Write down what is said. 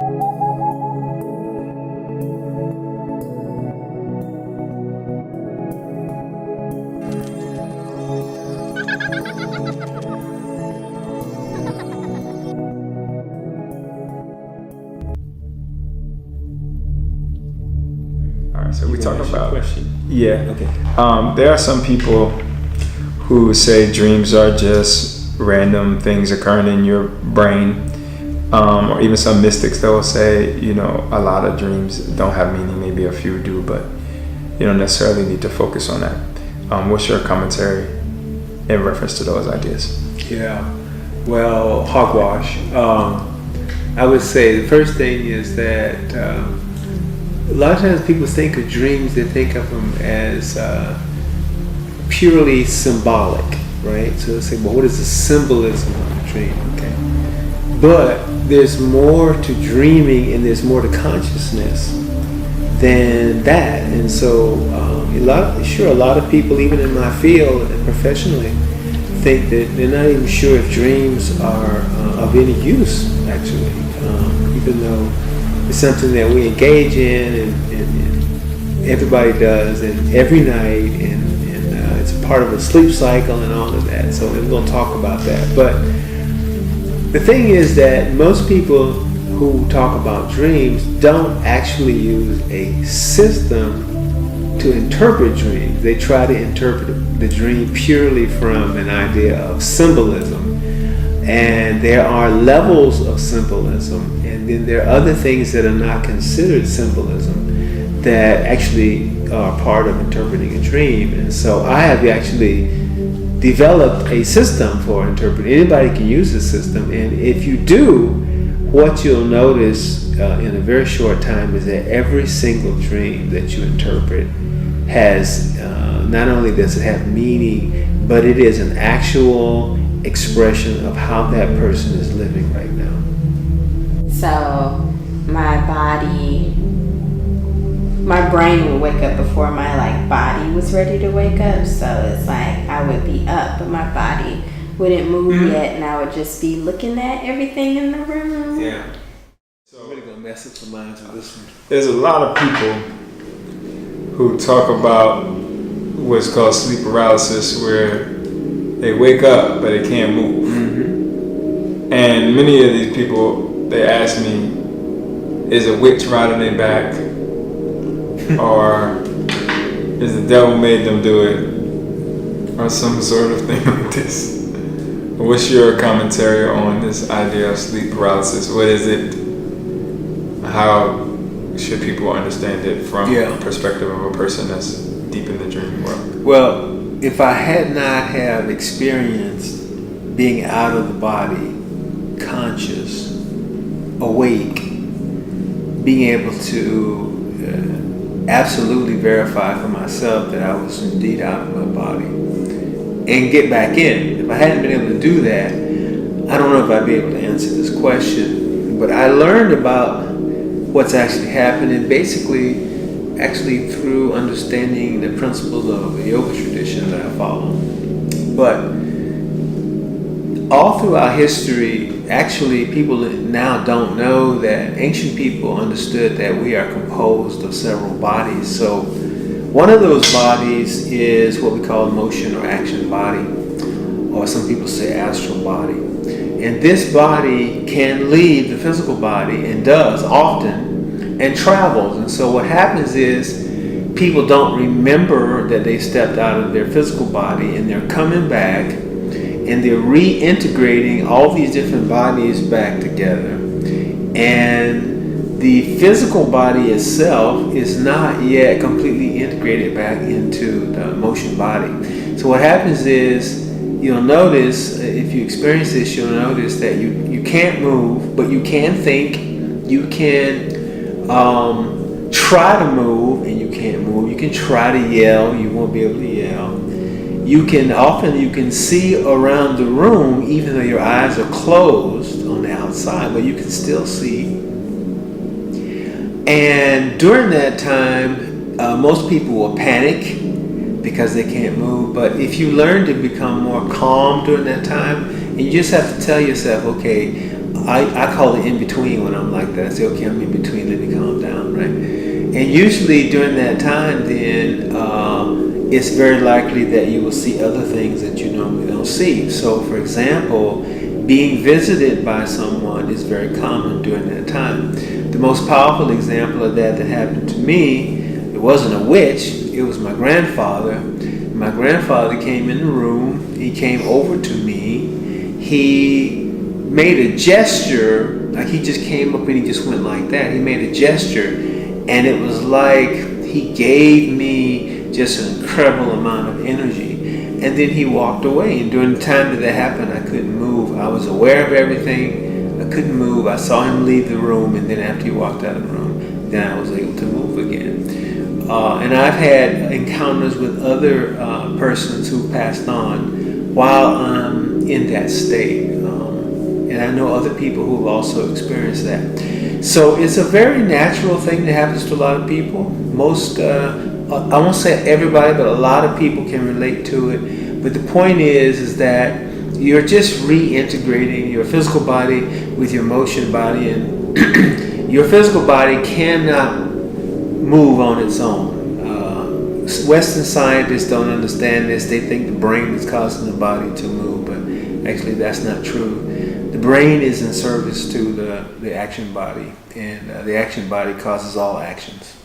So we talk about question. Yeah. Okay. There are some people who say dreams are just random things occurring in your brain, or even some mystics that will say, a lot of dreams don't have meaning. Maybe a few do, but you don't necessarily need to focus on that. What's your commentary in reference to those ideas? Yeah. Well, hogwash. I would say the first thing is that a lot of times people think of dreams, they think of them as purely symbolic, right? So they say, well, what is the symbolism of a dream? Okay. But there's more to dreaming and there's more to consciousness than that. And so a lot of people, even in my field and professionally, think that they're not even sure if dreams are of any use, actually, even though it's something that we engage in and everybody does, and every night, and it's a part of a sleep cycle and all of that. So we're going to talk about that. But the thing is that most people who talk about dreams don't actually use a system to interpret dreams. They try to interpret the dream purely from an idea of symbolism. And there are levels of symbolism, and then there are other things that are not considered symbolism that actually are part of interpreting a dream. And so I have actually developed a system for interpreting. Anybody can use the system, and if you do, what you'll notice in a very short time is that every single dream that you interpret has, not only does it have meaning, but it is an actual expression of how that person is living right now. So my brain would wake up before my body was ready to wake up. So it's like I would be up, but my body wouldn't move yet, and I would just be looking at everything in the room. Yeah. So I'm really gonna mess up the minds with this one. There's a lot of people who talk about what's called sleep paralysis, where they wake up but they can't move. Mm-hmm. And many of these people, they ask me, is a witch riding their back? Or is the devil made them do it? Or some sort of thing like this. What's your commentary on this idea of sleep paralysis? What is it? How should people understand it from the perspective of a person that's deep in the dream world? Well, if I had not have experienced being out of the body, conscious, awake, being able to absolutely verify for myself that I was indeed out of my body and get back in. If I hadn't been able to do that, I don't know if I'd be able to answer this question. But I learned about what's actually happening basically through understanding the principles of the yoga tradition that I follow. But all throughout history, actually people now don't know that ancient people understood that we are composed of several bodies. So one of those bodies is what we call motion or action body, or some people say astral body. And this body can leave the physical body, and does often, and travels. And so what happens is people don't remember that they stepped out of their physical body, and they're coming back and they're reintegrating all these different bodies back together. And the physical body itself is not yet completely integrated back into the motion body. So what happens is, you'll notice, if you experience this, you'll notice that you can't move, but you can think. You can try to move, and you can't move. You can try to yell, you won't be able to yell. You can see around the room, even though your eyes are closed on the outside, but you can still see. And during that time, most people will panic because they can't move. But if you learn to become more calm during that time, and you just have to tell yourself, okay, I call it in between when I'm like that. I say, okay, I'm in between, let me calm down, right? And usually during that time, then it's very likely that you will see other things that you normally don't see. So, for example, being visited by someone is very common during that time. The most powerful example of that happened to me, it wasn't a witch, it was my grandfather. My grandfather came in the room, he came over to me, he made a gesture, like he just came up and he just went like that. He made a gesture, and it was like he gave me just an incredible amount of energy. And then he walked away, and during the time that happened, I couldn't move. I was aware of everything, I couldn't move. I saw him leave the room, and then after he walked out of the room, then I was able to move again. And I've had encounters with other persons who passed on while I'm in that state. And I know other people who have also experienced that. So it's a very natural thing that happens to a lot of people. Most, I won't say everybody, but a lot of people can relate to it. But the point is that you're just reintegrating your physical body with your emotion body, and your physical body cannot move on its own. Western scientists don't understand this. They think the brain is causing the body to move, but actually that's not true. The brain is in service to the action body, and the action body causes all actions.